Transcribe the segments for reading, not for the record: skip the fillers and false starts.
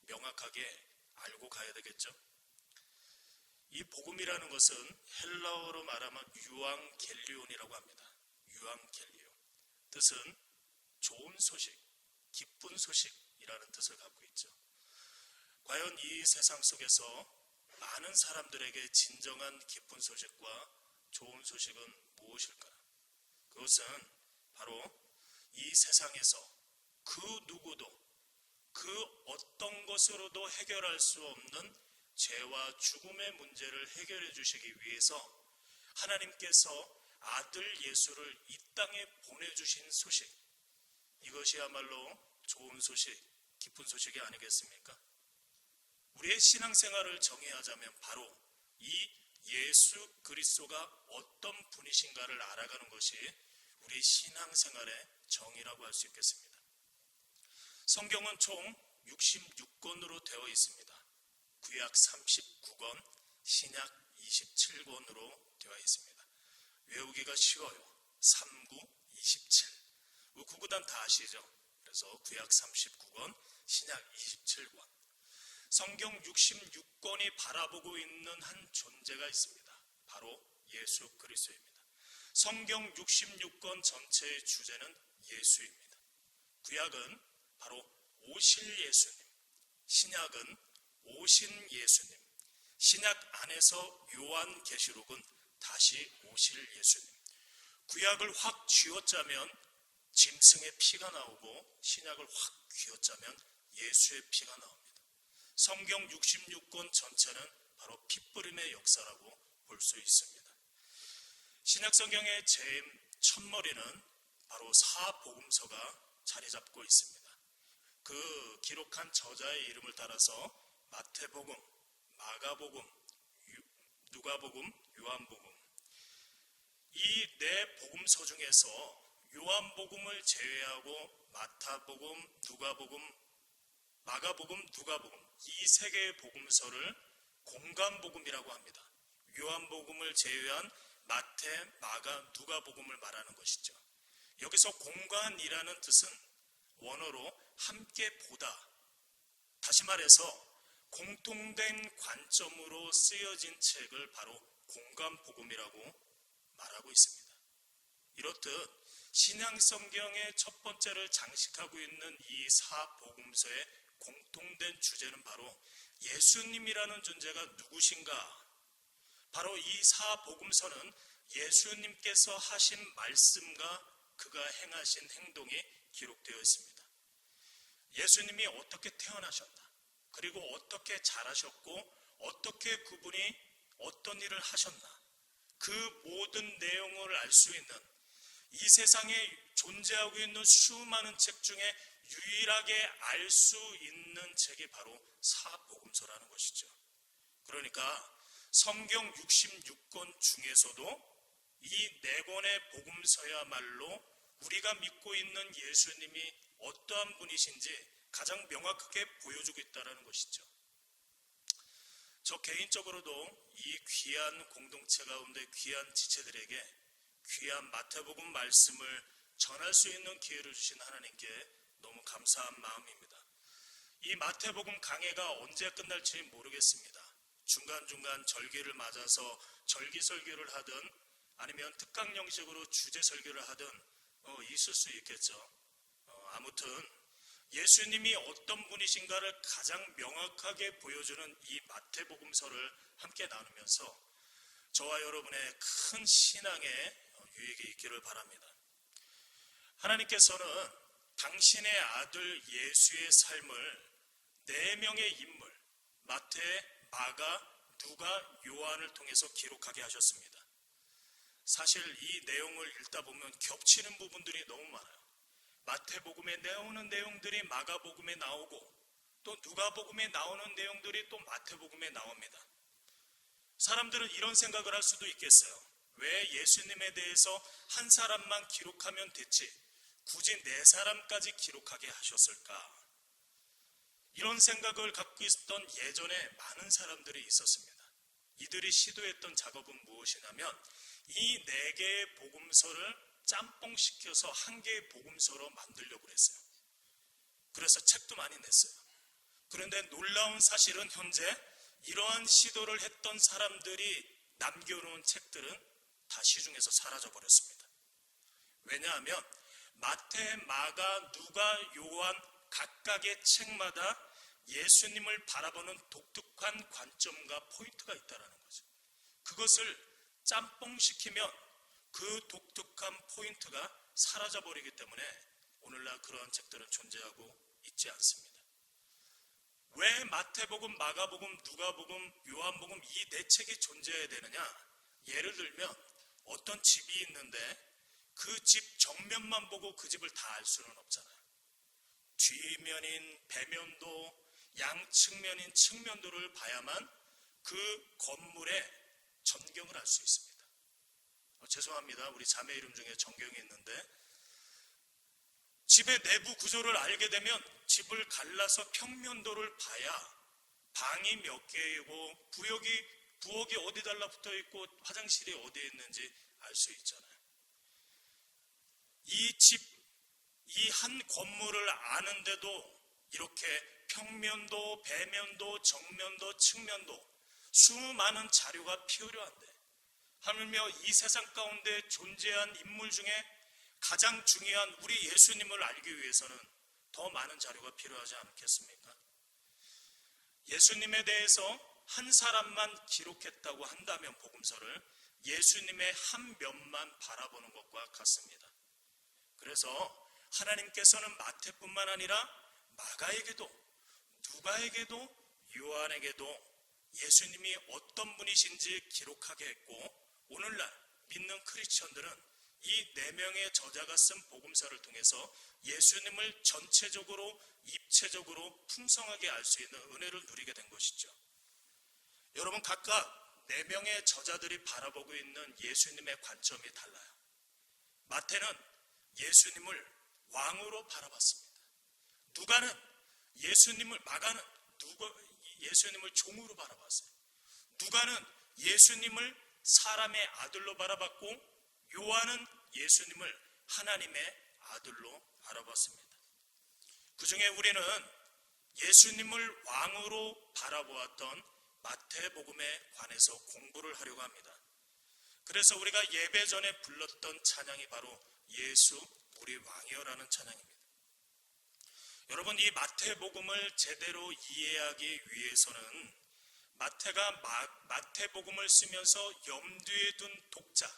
명확하게 알고 가야 되겠죠. 이 복음이라는 것은 헬라어로 말하면 유앙겔리온이라고 합니다. 유앙겔리온. 뜻은 좋은 소식, 기쁜 소식이라는 뜻을 갖고 있죠. 과연 이 세상 속에서 많은 사람들에게 진정한 기쁜 소식과 좋은 소식은 무엇일까? 그것은 바로 이 세상에서 그 누구도 그 어떤 것으로도 해결할 수 없는 죄와 죽음의 문제를 해결해 주시기 위해서 하나님께서 아들 예수를 이 땅에 보내주신 소식, 이것이야말로 좋은 소식, 기쁜 소식이 아니겠습니까? 우리의 신앙생활을 정의하자면 바로 이 예수 그리스도가 어떤 분이신가를 알아가는 것이 우리 신앙생활의 정의라고 할 수 있겠습니다. 성경은 총 66권으로 되어 있습니다. 구약 39권, 신약 27권으로 되어 있습니다. 외우기가 쉬워요. 39, 27. 우리 구구단 다 아시죠? 그래서 구약 39권, 신약 27권. 성경 66권이 바라보고 있는 한 존재가 있습니다. 바로 예수 그리스도입니다. 성경 66권 전체의 주제는 예수입니다. 구약은 바로 오실 예수님, 신약은 오신 예수님, 신약 안에서 요한계시록은 다시 오실 예수님. 구약을 확 쥐어짜면 짐승의 피가 나오고 신약을 확 쥐어짜면 예수의 피가 나옵니다. 성경 66권 전체는 바로 핏부림의 역사라고 볼 수 있습니다. 신약성경의 제일 첫머리는 바로 사복음서가 자리 잡고 있습니다. 그 기록한 저자의 이름을 따라서 마태복음, 마가복음, 누가복음, 요한복음, 이 네 복음서 중에서 요한복음을 제외하고 마태복음, 누가복음, 마가복음, 누가복음, 이 세 개의 복음서를 공간복음이라고 합니다. 요한복음을 제외한 마태, 마가, 누가복음을 말하는 것이죠. 여기서 공간이라는 뜻은 원어로 함께 보다, 다시 말해서 공통된 관점으로 쓰여진 책을 바로 공간복음이라고 말하고 있습니다. 이렇듯 신약성경의 첫 번째를 장식하고 있는 이 사복음서의 공통된 주제는 바로 예수님이라는 존재가 누구신가? 바로 이 사복음서는 예수님께서 하신 말씀과 그가 행하신 행동이 기록되어 있습니다. 예수님이 어떻게 태어나셨나? 그리고 어떻게 자라셨고 어떻게 그분이 어떤 일을 하셨나? 그 모든 내용을 알 수 있는, 이 세상에 존재하고 있는 수많은 책 중에 유일하게 알 수 있는 책이 바로 사복음서라는 것이죠. 그러니까 성경 66권 중에서도 이 네 권의 복음서야말로 우리가 믿고 있는 예수님이 어떠한 분이신지 가장 명확하게 보여주고 있다는 것이죠. 저 개인적으로도 이 귀한 공동체 가운데 귀한 지체들에게 귀한 마태복음 말씀을 전할 수 있는 기회를 주신 하나님께 너무 감사한 마음입니다. 이 마태복음 강해가 언제 끝날지 모르겠습니다. 중간중간 절기를 맞아서 절기설교를 하든 아니면 특강 형식으로 주제 설교를 하든 있을 수 있겠죠. 아무튼 예수님이 어떤 분이신가를 가장 명확하게 보여주는 이 마태복음서를 함께 나누면서 저와 여러분의 큰 신앙에 유익이 있기를 바랍니다. 하나님께서는 당신의 아들 예수의 삶을 네 명의 인물, 마태, 마가, 누가, 요한을 통해서 기록하게 하셨습니다. 사실 이 내용을 읽다 보면 겹치는 부분들이 너무 많아요. 마태복음에 나오는 내용들이 마가복음에 나오고 또 누가복음에 나오는 내용들이 또 마태복음에 나옵니다. 사람들은 이런 생각을 할 수도 있겠어요. 왜 예수님에 대해서 한 사람만 기록하면 됐지 굳이 네 사람까지 기록하게 하셨을까? 이런 생각을 갖고 있었던 예전에 많은 사람들이 있었습니다. 이들이 시도했던 작업은 무엇이냐면 이 네 개의 복음서를 짬뽕시켜서 한 개의 복음서로 만들려고 했어요. 그래서 책도 많이 냈어요. 그런데 놀라운 사실은 현재 이러한 시도를 했던 사람들이 남겨놓은 책들은 다 시중에서 사라져 버렸습니다. 왜냐하면 마태, 마가, 누가, 요한 각각의 책마다 예수님을 바라보는 독특한 관점과 포인트가 있다는 거죠. 그것을 짬뽕시키면 그 독특한 포인트가 사라져버리기 때문에 오늘날 그러한 책들은 존재하고 있지 않습니다. 왜 마태복음, 마가복음, 누가복음, 요한복음 이 네 책이 존재해야 되느냐? 예를 들면 어떤 집이 있는데 그 집 정면만 보고 그 집을 다 알 수는 없잖아요. 뒷면인 배면도, 양측면인 측면도를 봐야만 그 건물의 전경을 알 수 있습니다. 죄송합니다. 우리 자매 이름 중에 정경이 있는데 집의 내부 구조를 알게 되면 집을 갈라서 평면도를 봐야 방이 몇 개이고 부엌이 어디 달라붙어 있고 화장실이 어디에 있는지 알 수 있잖아요. 이 한 건물을 아는데도 이렇게 평면도, 배면도, 정면도, 측면도 수많은 자료가 필요한데 하물며 이 세상 가운데 존재한 인물 중에 가장 중요한 우리 예수님을 알기 위해서는 더 많은 자료가 필요하지 않겠습니까? 예수님에 대해서 한 사람만 기록했다고 한다면 복음서를 예수님의 한 면만 바라보는 것과 같습니다. 그래서 하나님께서는 마태뿐만 아니라 마가에게도, 누가에게도, 요한에게도 예수님이 어떤 분이신지 기록하게 했고, 오늘날 믿는 크리스천들은 이 네 명의 저자가 쓴 복음서를 통해서 예수님을 전체적으로, 입체적으로 풍성하게 알 수 있는 은혜를 누리게 된 것이죠. 여러분, 각각 네 명의 저자들이 바라보고 있는 예수님의 관점이 달라요. 마태는 예수님을 왕으로 바라봤습니다. 마가는 예수님을 종으로 바라봤어요. 누가는 예수님을 사람의 아들로 바라봤고, 요한은 예수님을 하나님의 아들로 바라봤습니다. 그 중에 우리는 예수님을 왕으로 바라보았던 마태복음에 관해서 공부를 하려고 합니다. 그래서 우리가 예배 전에 불렀던 찬양이 바로 예수 우리 왕이여라는 찬양입니다. 여러분, 이 마태복음을 제대로 이해하기 위해서는 마태가 마태복음을 쓰면서 염두에 둔 독자,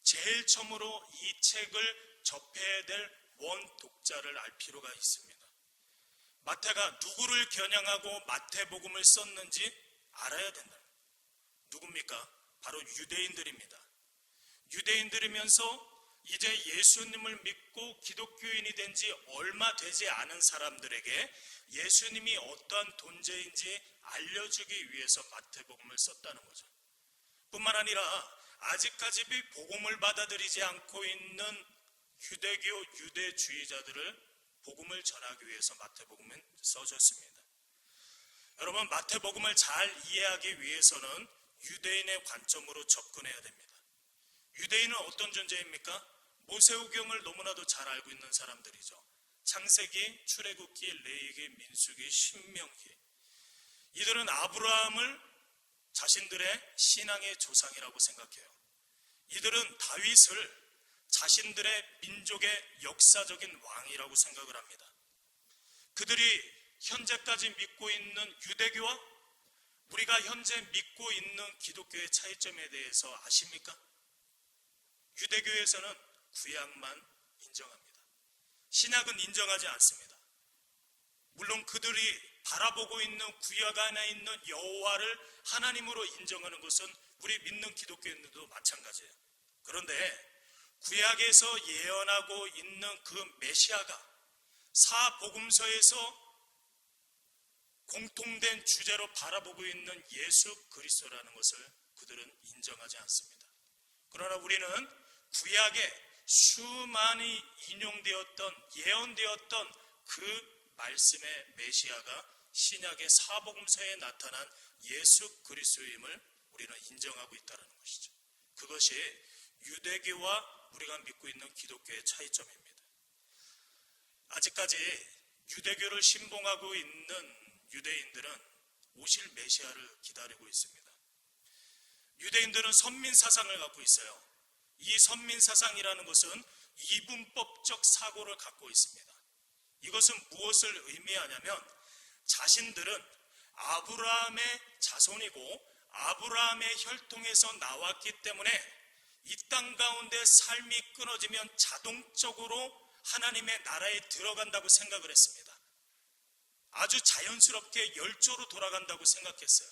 제일 처음으로 이 책을 접해야 될 원 독자를 알 필요가 있습니다. 마태가 누구를 겨냥하고 마태복음을 썼는지 알아야 된다. 누굽니까? 바로 유대인들입니다. 유대인들이면서 이제 예수님을 믿고 기독교인이 된 지 얼마 되지 않은 사람들에게 예수님이 어떠한 존재인지 알려주기 위해서 마태복음을 썼다는 거죠. 뿐만 아니라 아직까지 복음을 받아들이지 않고 있는 유대교 유대주의자들을 복음을 전하기 위해서 마태복음은 써졌습니다. 여러분, 마태복음을 잘 이해하기 위해서는 유대인의 관점으로 접근해야 됩니다. 유대인은 어떤 존재입니까? 모세오경을 너무나도 잘 알고 있는 사람들이죠. 창세기, 출애굽기, 레위기, 민수기, 신명기. 이들은 아브라함을 자신들의 신앙의 조상이라고 생각해요. 이들은 다윗을 자신들의 민족의 역사적인 왕이라고 생각을 합니다. 그들이 현재까지 믿고 있는 유대교와 우리가 현재 믿고 있는 기독교의 차이점에 대해서 아십니까? 유대교에서는 구약만 인정합니다. 신약은 인정하지 않습니다. 물론 그들이 바라보고 있는 구약 안에 있는 여호와를 하나님으로 인정하는 것은 우리 믿는 기독교인들도 마찬가지예요. 그런데 구약에서 예언하고 있는 그 메시아가 사복음서에서 공통된 주제로 바라보고 있는 예수 그리스도라는 것을 그들은 인정하지 않습니다. 그러나 우리는 구약에 수많이 인용되었던, 예언되었던 그 말씀의 메시아가 신약의 사복음서에 나타난 예수 그리스도임을 우리는 인정하고 있다는 것이죠. 그것이 유대교와 우리가 믿고 있는 기독교의 차이점입니다. 아직까지 유대교를 신봉하고 있는 유대인들은 오실 메시아를 기다리고 있습니다. 유대인들은 선민사상을 갖고 있어요. 이 선민사상이라는 것은 이분법적 사고를 갖고 있습니다. 이것은 무엇을 의미하냐면 자신들은 아브라함의 자손이고 아브라함의 혈통에서 나왔기 때문에 이 땅 가운데 삶이 끊어지면 자동적으로 하나님의 나라에 들어간다고 생각을 했습니다. 아주 자연스럽게 열조로 돌아간다고 생각했어요.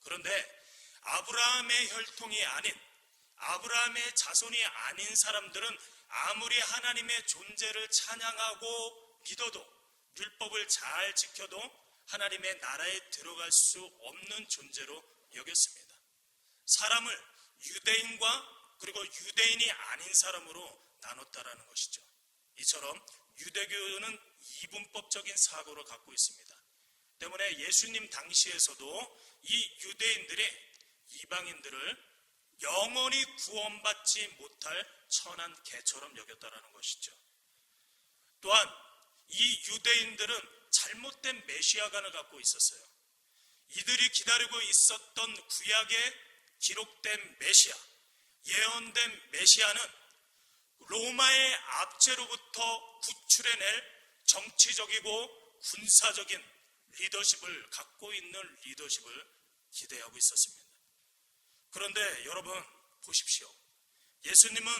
그런데 아브라함의 혈통이 아닌, 아브라함의 자손이 아닌 사람들은 아무리 하나님의 존재를 찬양하고 믿어도, 율법을 잘 지켜도 하나님의 나라에 들어갈 수 없는 존재로 여겼습니다. 사람을 유대인과 그리고 유대인이 아닌 사람으로 나눴다라는 것이죠. 이처럼 유대교는 이분법적인 사고를 갖고 있습니다. 때문에 예수님 당시에서도 이 유대인들이 이방인들을 영원히 구원받지 못할 천한 개처럼 여겼다라는 것이죠. 또한 이 유대인들은 잘못된 메시아관을 갖고 있었어요. 이들이 기다리고 있었던 구약에 기록된 메시아, 예언된 메시아는 로마의 압제로부터 구출해낼 정치적이고 군사적인 리더십을 갖고 있는 리더십을 기대하고 있었습니다. 그런데 여러분 보십시오. 예수님은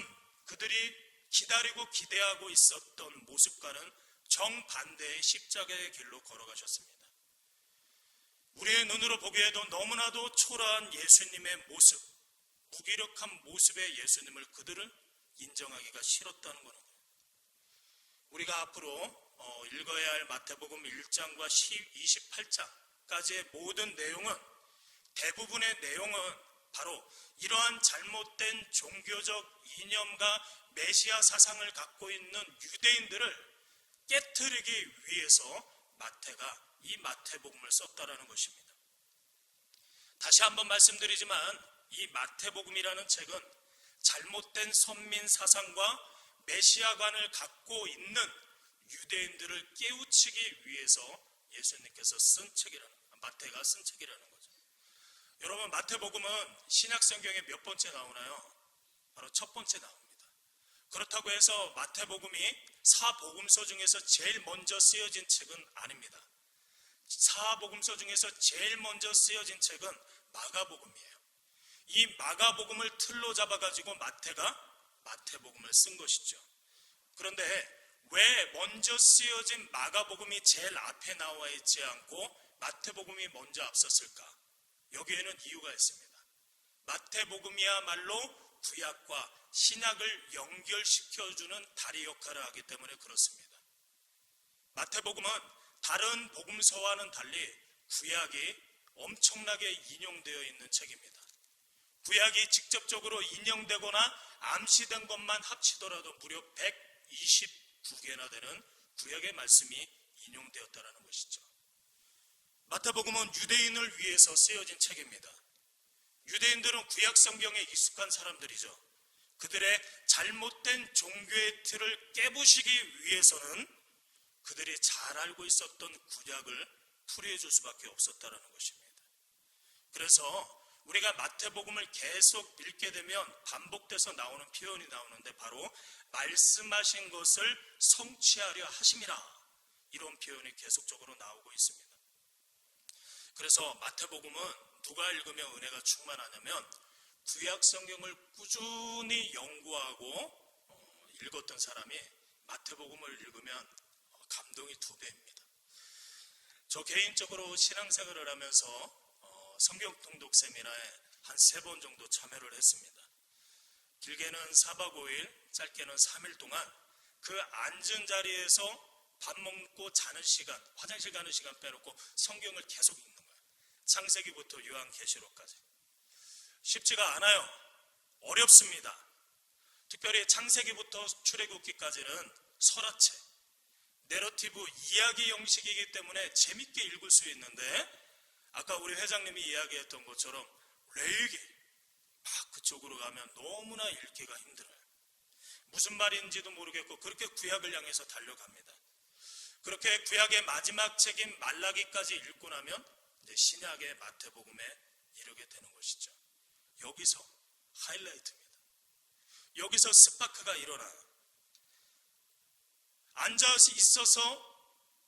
그들이 기다리고 기대하고 있었던 모습과는 정반대의 십자가의 길로 걸어가셨습니다. 우리의 눈으로 보기에도 너무나도 초라한 예수님의 모습, 무기력한 모습의 예수님을 그들은 인정하기가 싫었다는 거는 거예요. 우리가 앞으로 읽어야 할 마태복음 1장과 28장까지의 모든 내용은, 대부분의 내용은 바로 이러한 잘못된 종교적 이념과 메시아 사상을 갖고 있는 유대인들을 깨트리기 위해서 마태가 이 마태복음을 썼다라는 것입니다. 다시 한번 말씀드리지만 이 마태복음이라는 책은 잘못된 선민 사상과 메시아관을 갖고 있는 유대인들을 깨우치기 위해서 예수님께서 쓴 책이라는, 마태가 쓴 책이라는 거죠. 여러분, 마태복음은 신약성경에 몇 번째 나오나요? 바로 첫 번째 나옵니다. 그렇다고 해서 마태복음이 사복음서 중에서 제일 먼저 쓰여진 책은 아닙니다. 사복음서 중에서 제일 먼저 쓰여진 책은 마가복음이에요. 이 마가복음을 틀로 잡아가지고 마태가 마태복음을 쓴 것이죠. 그런데 왜 먼저 쓰여진 마가복음이 제일 앞에 나와 있지 않고 마태복음이 먼저 앞섰을까? 여기에는 이유가 있습니다. 마태복음이야말로 구약과 신약을 연결시켜주는 다리 역할을 하기 때문에 그렇습니다. 마태복음은 다른 복음서와는 달리 구약이 엄청나게 인용되어 있는 책입니다. 구약이 직접적으로 인용되거나 암시된 것만 합치더라도 무려 129개나 되는 구약의 말씀이 인용되었다는 것이죠. 마태복음은 유대인을 위해서 쓰여진 책입니다. 유대인들은 구약 성경에 익숙한 사람들이죠. 그들의 잘못된 종교의 틀을 깨부시기 위해서는 그들이 잘 알고 있었던 구약을 풀이해 줄 수밖에 없었다는 것입니다. 그래서 우리가 마태복음을 계속 읽게 되면 반복돼서 나오는 표현이 나오는데 바로 말씀하신 것을 성취하려 하심이라, 이런 표현이 계속적으로 나오고 있습니다. 그래서 마태복음은 누가 읽으면 은혜가 충만하냐면 구약 성경을 꾸준히 연구하고 읽었던 사람이 마태복음을 읽으면 감동이 2배입니다. 저 개인적으로 신앙생활을 하면서 성경 통독 세미나에 한 3번 정도 참여를 했습니다. 길게는 4박 5일, 짧게는 3일 동안 그 앉은 자리에서 밥 먹고 자는 시간, 화장실 가는 시간 빼놓고 성경을 계속 읽는 거예요. 창세기부터 요한계시록까지. 쉽지가 않아요. 어렵습니다. 특별히 창세기부터 출애굽기까지는 설화체, 내러티브 이야기 형식이기 때문에 재밌게 읽을 수 있는데, 아까 우리 회장님이 이야기했던 것처럼 레위기 막 그쪽으로 가면 너무나 읽기가 힘들어요. 무슨 말인지도 모르겠고 그렇게 구약을 향해서 달려갑니다. 그렇게 구약의 마지막 책인 말라기까지 읽고 나면 이제 신약의 마태복음에 이르게 되는 것이죠. 여기서 하이라이트입니다. 여기서 스파크가 일어나요. 앉아 있어서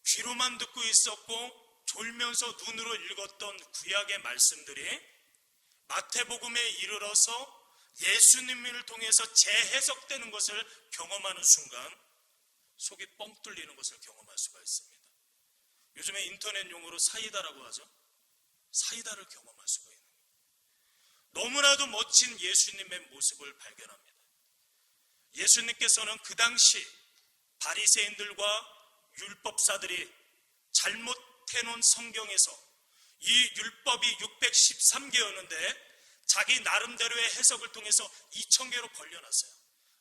귀로만 듣고 있었고 졸면서 눈으로 읽었던 구약의 말씀들이 마태복음에 이르러서 예수님을 통해서 재해석되는 것을 경험하는 순간 속이 뻥 뚫리는 것을 경험할 수가 있습니다. 요즘에 인터넷 용어로 사이다라고 하죠. 사이다를 경험할 수가 있는 거예요. 너무나도 멋진 예수님의 모습을 발견합니다. 예수님께서는 그 당시 바리새인들과 율법사들이 잘못해놓은 성경에서 이 율법이 613개였는데 자기 나름대로의 해석을 통해서 2000개로 벌려놨어요.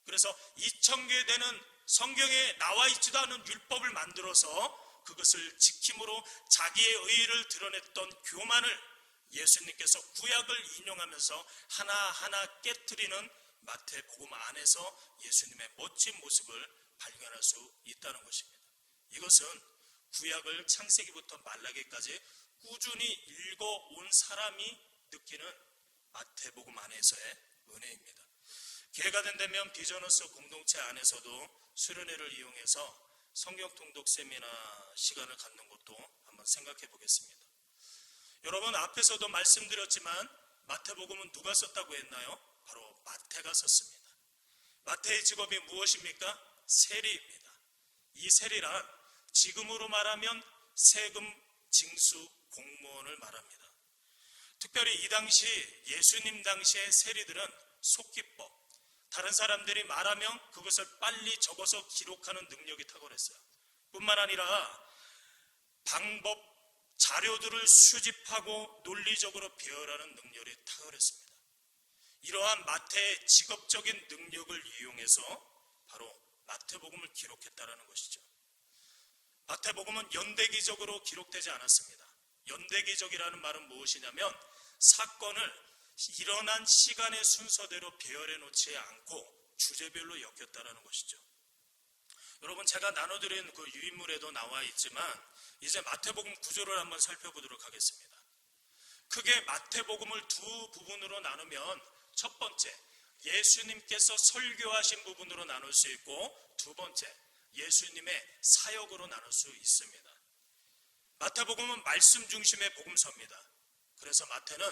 그래서 2000개 되는 성경에 나와 있지도 않은 율법을 만들어서 그것을 지킴으로 자기의 의의를 드러냈던 교만을 예수님께서 구약을 인용하면서 하나하나 깨트리는 마태복음 안에서 예수님의 멋진 모습을 발견할 수 있다는 것입니다. 이것은 구약을 창세기부터 말라기까지 꾸준히 읽어온 사람이 느끼는 마태복음 안에서의 은혜입니다. 기회가 된다면 비전어스 공동체 안에서도 수련회를 이용해서 성경 통독 세미나 시간을 갖는 것도 한번 생각해 보겠습니다. 여러분, 앞에서도 말씀드렸지만 마태복음은 누가 썼다고 했나요? 바로 마태가 썼습니다. 마태의 직업이 무엇입니까? 세리입니다. 이 세리란 지금으로 말하면 세금 징수 공무원을 말합니다. 특별히 이 당시 예수님 당시의 세리들은 속기법, 다른 사람들이 말하면 그것을 빨리 적어서 기록하는 능력이 탁월했어요. 뿐만 아니라 방법, 자료들을 수집하고 논리적으로 배열하는 능력이 탁월했습니다. 이러한 마태의 직업적인 능력을 이용해서 바로 마태복음을 기록했다는 것이죠. 마태복음은 연대기적으로 기록되지 않았습니다. 연대기적이라는 말은 무엇이냐면 사건을 일어난 시간의 순서대로 배열해 놓지 않고 주제별로 엮였다는 것이죠. 여러분, 제가 나눠드린 그 유인물에도 나와 있지만 이제 마태복음 구조를 한번 살펴보도록 하겠습니다. 크게 마태복음을 두 부분으로 나누면 첫 번째, 예수님께서 설교하신 부분으로 나눌 수 있고 두 번째, 예수님의 사역으로 나눌 수 있습니다. 마태복음은 말씀 중심의 복음서입니다. 그래서 마태는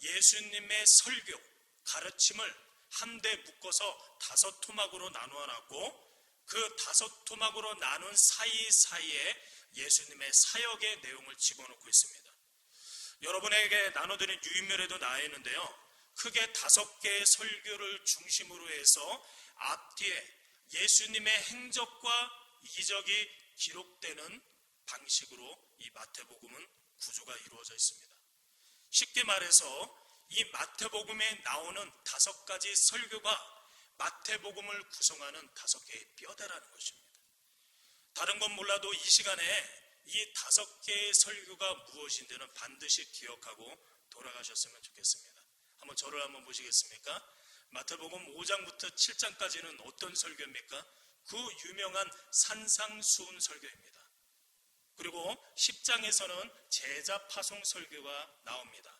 예수님의 설교, 가르침을 한데 묶어서 5토막으로 나누어 놨고 그 5토막으로 나눈 사이사이에 예수님의 사역의 내용을 집어넣고 있습니다. 여러분에게 나눠드린 유인물에도 나와 있는데요. 크게 5개의 설교를 중심으로 해서 앞뒤에 예수님의 행적과 이적이 기록되는 방식으로 이 마태복음은 구조가 이루어져 있습니다. 쉽게 말해서 이 마태복음에 나오는 5가지 설교가 마태복음을 구성하는 5개의 뼈대라는 것입니다. 다른 건 몰라도 이 시간에 이 5개의 설교가 무엇인지는 반드시 기억하고 돌아가셨으면 좋겠습니다. 한번 저를 한번 보시겠습니까? 마태복음 5장부터 7장까지는 어떤 설교입니까? 그 유명한 산상수훈 설교입니다. 그리고 10장에서는 제자 파송 설교가 나옵니다.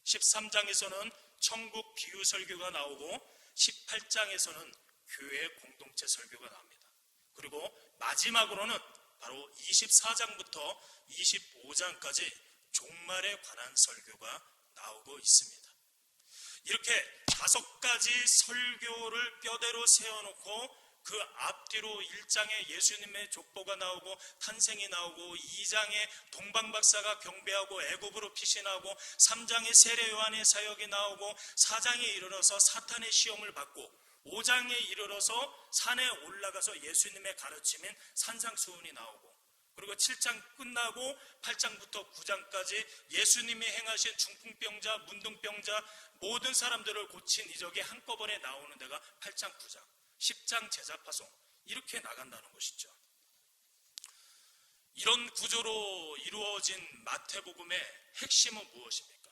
13장에서는 천국 비유 설교가 나오고 18장에서는 교회 공동체 설교가 나옵니다. 그리고 마지막으로는 바로 24장부터 25장까지 종말에 관한 설교가 나오고 있습니다. 이렇게 5가지 설교를 뼈대로 세워놓고 그 앞뒤로 1장에 예수님의 족보가 나오고 탄생이 나오고 2장에 동방박사가 경배하고 애굽으로 피신하고 3장에 세례 요한의 사역이 나오고 4장에 이르러서 사탄의 시험을 받고 5장에 이르러서 산에 올라가서 예수님의 가르침인 산상수훈이 나오고 그리고 7장 끝나고 8장부터 9장까지 예수님이 행하신 중풍병자, 문둥병자 모든 사람들을 고친 이적이 한꺼번에 나오는 데가 8장, 9장 10장 제자파송 이렇게 나간다는 것이죠. 이런 구조로 이루어진 마태복음의 핵심은 무엇입니까?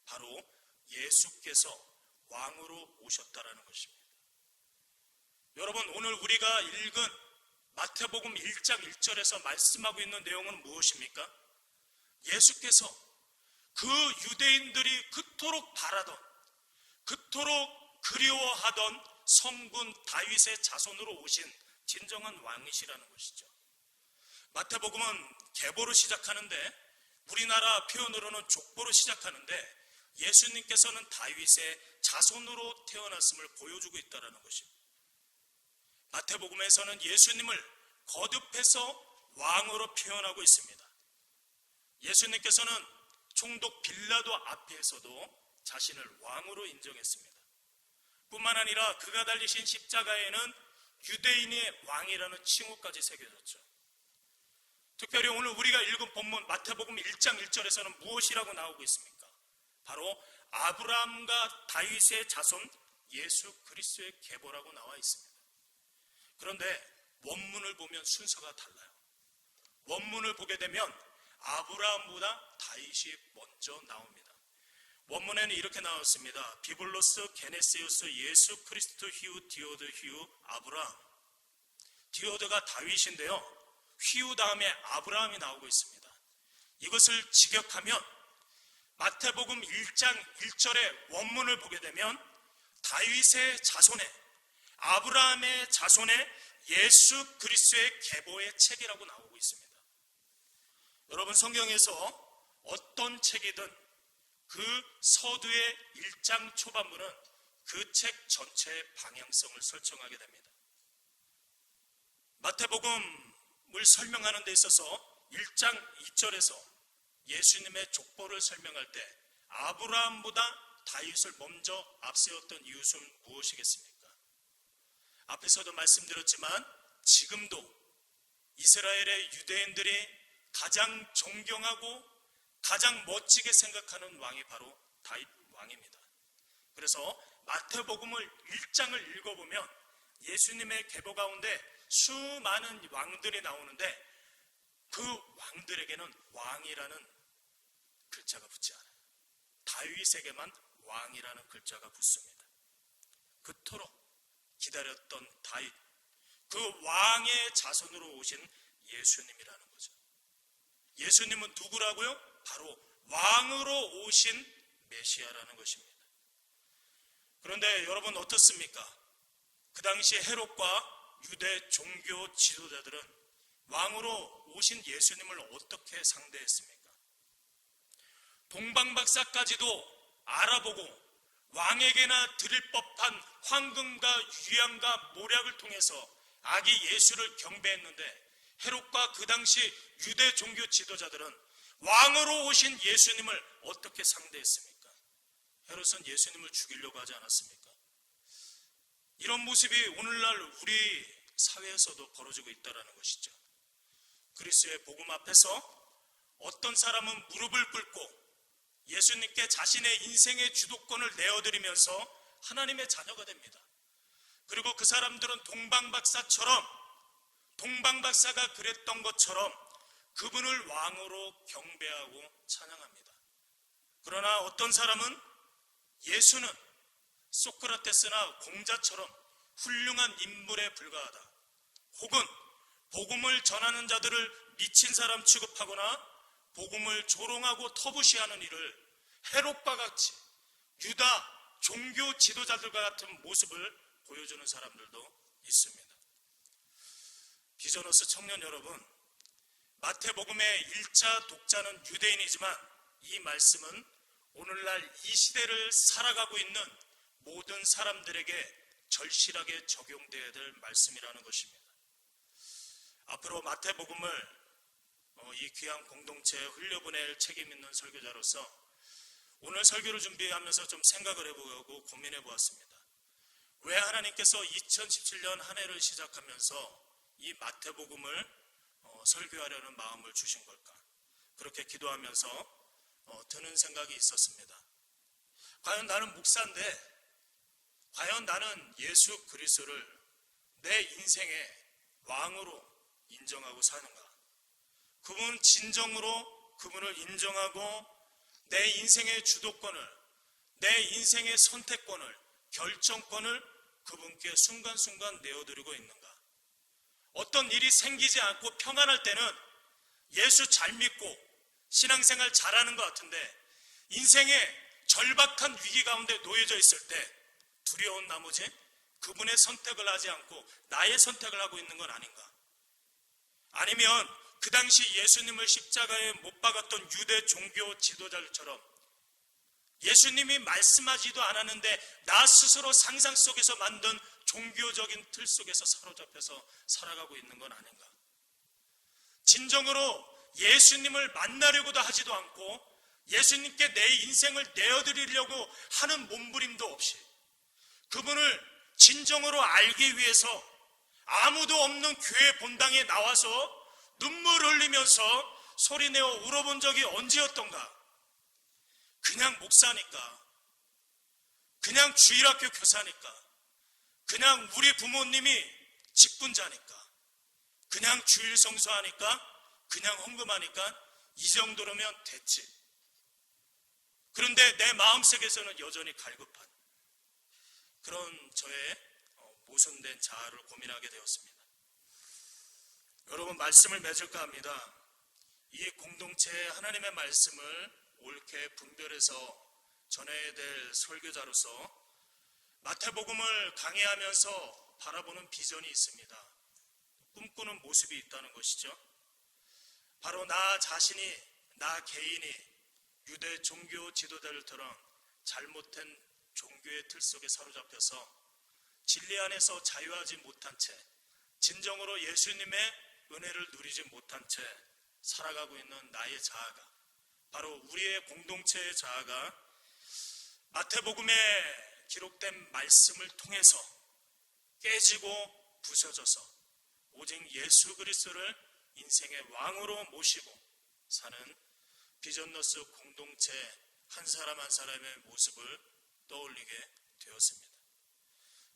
바로 예수께서 왕으로 오셨다라는 것입니다. 여러분, 오늘 우리가 읽은 마태복음 1장 1절에서 말씀하고 있는 내용은 무엇입니까? 예수께서 그 유대인들이 그토록 바라던, 그토록 그리워하던 성군 다윗의 자손으로 오신 진정한 왕이시라는 것이죠. 마태복음은 계보로 시작하는데, 우리나라 표현으로는 족보로 시작하는데, 예수님께서는 다윗의 자손으로 태어났음을 보여주고 있다는 것입니다. 마태복음에서는 예수님을 거듭해서 왕으로 표현하고 있습니다. 예수님께서는 총독 빌라도 앞에서도 자신을 왕으로 인정했습니다. 뿐만 아니라 그가 달리신 십자가에는 유대인의 왕이라는 칭호까지 새겨졌죠. 특별히 오늘 우리가 읽은 본문 마태복음 1장 1절에서는 무엇이라고 나오고 있습니까? 바로 아브라함과 다윗의 자손 예수 그리스도의 계보라고 나와 있습니다. 그런데 원문을 보면 순서가 달라요. 원문을 보게 되면 아브라함보다 다윗이 먼저 나옵니다. 원문에는 이렇게 나왔습니다. 비블로스 게네세우스 예수 크리스토 히우 디오드 히우 아브라함. 디오드가 다윗인데요, 휘우 다음에 아브라함이 나오고 있습니다. 이것을 직역하면 마태복음 1장 1절의 원문을 보게 되면 다윗의 자손에, 아브라함의 자손에 예수 그리스도의 계보의 책이라고 나오고 있습니다. 여러분, 성경에서 어떤 책이든 그 서두의 1장 초반부는 그 책 전체의 방향성을 설정하게 됩니다. 마태복음을 설명하는 데 있어서 1장 2절에서 예수님의 족보를 설명할 때 아브라함보다 다윗을 먼저 앞세웠던 이유는 무엇이겠습니까? 앞에서도 말씀드렸지만 지금도 이스라엘의 유대인들이 가장 존경하고 가장 멋지게 생각하는 왕이 바로 다윗 왕입니다. 그래서 마태복음을 1장을 읽어보면 예수님의 계보 가운데 수많은 왕들이 나오는데 그 왕들에게는 왕이라는 글자가 붙지 않아요. 다윗에게만 왕이라는 글자가 붙습니다. 그토록 기다렸던 다윗, 그 왕의 자손으로 오신 예수님이라는 거죠. 예수님은 누구라고요? 바로 왕으로 오신 메시아라는 것입니다. 그런데 여러분 어떻습니까? 그 당시 헤롯과 유대 종교 지도자들은 왕으로 오신 예수님을 어떻게 상대했습니까? 동방박사까지도 알아보고 왕에게나 드릴 법한 황금과 유향과 모략을 통해서 아기 예수를 경배했는데 헤롯과 그 당시 유대 종교 지도자들은 왕으로 오신 예수님을 어떻게 상대했습니까? 헤롯은 예수님을 죽이려고 하지 않았습니까? 이런 모습이 오늘날 우리 사회에서도 벌어지고 있다는 것이죠. 그리스도의 복음 앞에서 어떤 사람은 무릎을 꿇고 예수님께 자신의 인생의 주도권을 내어드리면서 하나님의 자녀가 됩니다. 그리고 그 사람들은 동방박사가 그랬던 것처럼 그분을 왕으로 경배하고 찬양합니다. 그러나 어떤 사람은 예수는 소크라테스나 공자처럼 훌륭한 인물에 불과하다, 혹은 복음을 전하는 자들을 미친 사람 취급하거나 복음을 조롱하고 터부시하는 일을 헤롯과 같이 유다 종교 지도자들과 같은 모습을 보여주는 사람들도 있습니다. 비전호스 청년 여러분, 마태복음의 1차 독자는 유대인이지만 이 말씀은 오늘날 이 시대를 살아가고 있는 모든 사람들에게 절실하게 적용되어야 될 말씀이라는 것입니다. 앞으로 마태복음을 이 귀한 공동체에 흘려보낼 책임 있는 설교자로서 오늘 설교를 준비하면서 좀 생각을 해보고 고민해 보았습니다. 왜 하나님께서 2017년 한 해를 시작하면서 이 마태복음을 설교하려는 마음을 주신 걸까? 그렇게 기도하면서 드는 생각이 있었습니다. 과연 나는 목사인데 과연 나는 예수 그리스도를 내 인생의 왕으로 인정하고 사는가? 그분 진정으로 그분을 인정하고 내 인생의 주도권을, 내 인생의 선택권을, 결정권을 그분께 순간순간 내어드리고 있는가? 어떤 일이 생기지 않고 평안할 때는 예수 잘 믿고 신앙생활 잘하는 것 같은데, 인생의 절박한 위기 가운데 놓여져 있을 때 두려운 나머지 그분의 선택을 하지 않고 나의 선택을 하고 있는 건 아닌가? 아니면 그 당시 예수님을 십자가에 못 박았던 유대 종교 지도자들처럼 예수님이 말씀하지도 않았는데 나 스스로 상상 속에서 만든 종교적인 틀 속에서 사로잡혀서 살아가고 있는 건 아닌가? 진정으로 예수님을 만나려고도 하지도 않고 예수님께 내 인생을 내어드리려고 하는 몸부림도 없이 그분을 진정으로 알기 위해서 아무도 없는 교회 본당에 나와서 눈물 흘리면서 소리내어 울어본 적이 언제였던가? 그냥 목사니까, 그냥 주일학교 교사니까, 그냥 우리 부모님이 직분자니까, 그냥 주일 성수하니까, 그냥 헌금하니까 이 정도로면 됐지. 그런데 내 마음속에서는 여전히 갈급한 그런 저의 모순된 자아를 고민하게 되었습니다. 여러분, 말씀을 맺을까 합니다. 이 공동체에 하나님의 말씀을 옳게 분별해서 전해야 될 설교자로서 마태복음을 강해하면서 바라보는 비전이 있습니다. 꿈꾸는 모습이 있다는 것이죠. 바로 나 자신이, 나 개인이 유대 종교 지도자들처럼 잘못된 종교의 틀 속에 사로잡혀서 진리 안에서 자유하지 못한 채, 진정으로 예수님의 은혜를 누리지 못한 채 살아가고 있는 나의 자아가, 바로 우리의 공동체의 자아가 마태복음에 기록된 말씀을 통해서 깨지고 부서져서 오직 예수 그리스도를 인생의 왕으로 모시고 사는 비전너스 공동체 한 사람 한 사람의 모습을 떠올리게 되었습니다.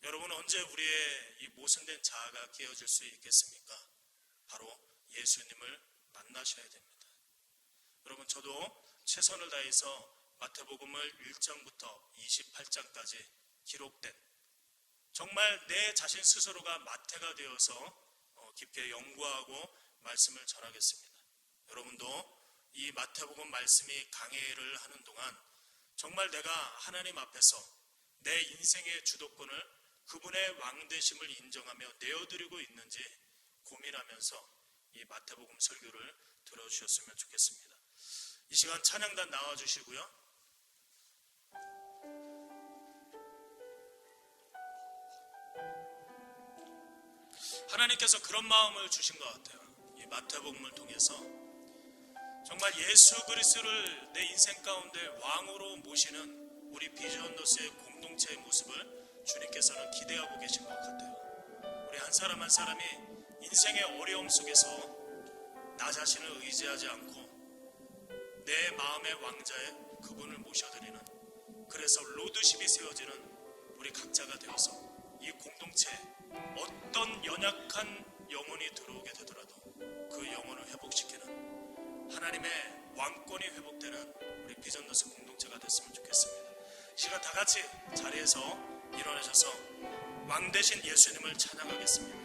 여러분, 언제 우리의 이 모순된 자아가 깨어질 수 있겠습니까? 바로 예수님을 만나셔야 됩니다. 여러분, 저도 최선을 다해서 마태복음을 1장부터 28장까지 기록된 정말 내 자신 스스로가 마태가 되어서 깊게 연구하고 말씀을 전하겠습니다. 여러분도 이 마태복음 말씀이 강해를 하는 동안 정말 내가 하나님 앞에서 내 인생의 주도권을 그분의 왕되심을 인정하며 내어드리고 있는지 고민하면서 이 마태복음 설교를 들어주셨으면 좋겠습니다. 이 시간 찬양단 나와주시고요. 하나님께서 그런 마음을 주신 것 같아요. 이 마태복음을 통해서 정말 예수 그리스도를 내 인생 가운데 왕으로 모시는 우리 비전너스의 공동체의 모습을 주님께서는 기대하고 계신 것 같아요. 우리 한 사람 한 사람이 인생의 어려움 속에서 나 자신을 의지하지 않고 내 마음의 왕자에 그분을 모셔드리는, 그래서 로드십이 세워지는 우리 각자가 되어서 이 공동체에 어떤 연약한 영혼이 들어오게 되더라도 그 영혼을 회복시키는 하나님의 왕권이 회복되는 우리 비전너스 공동체가 됐으면 좋겠습니다. 이 시간 다 같이 자리에서 일어나셔서 왕 되신 예수님을 찬양하겠습니다.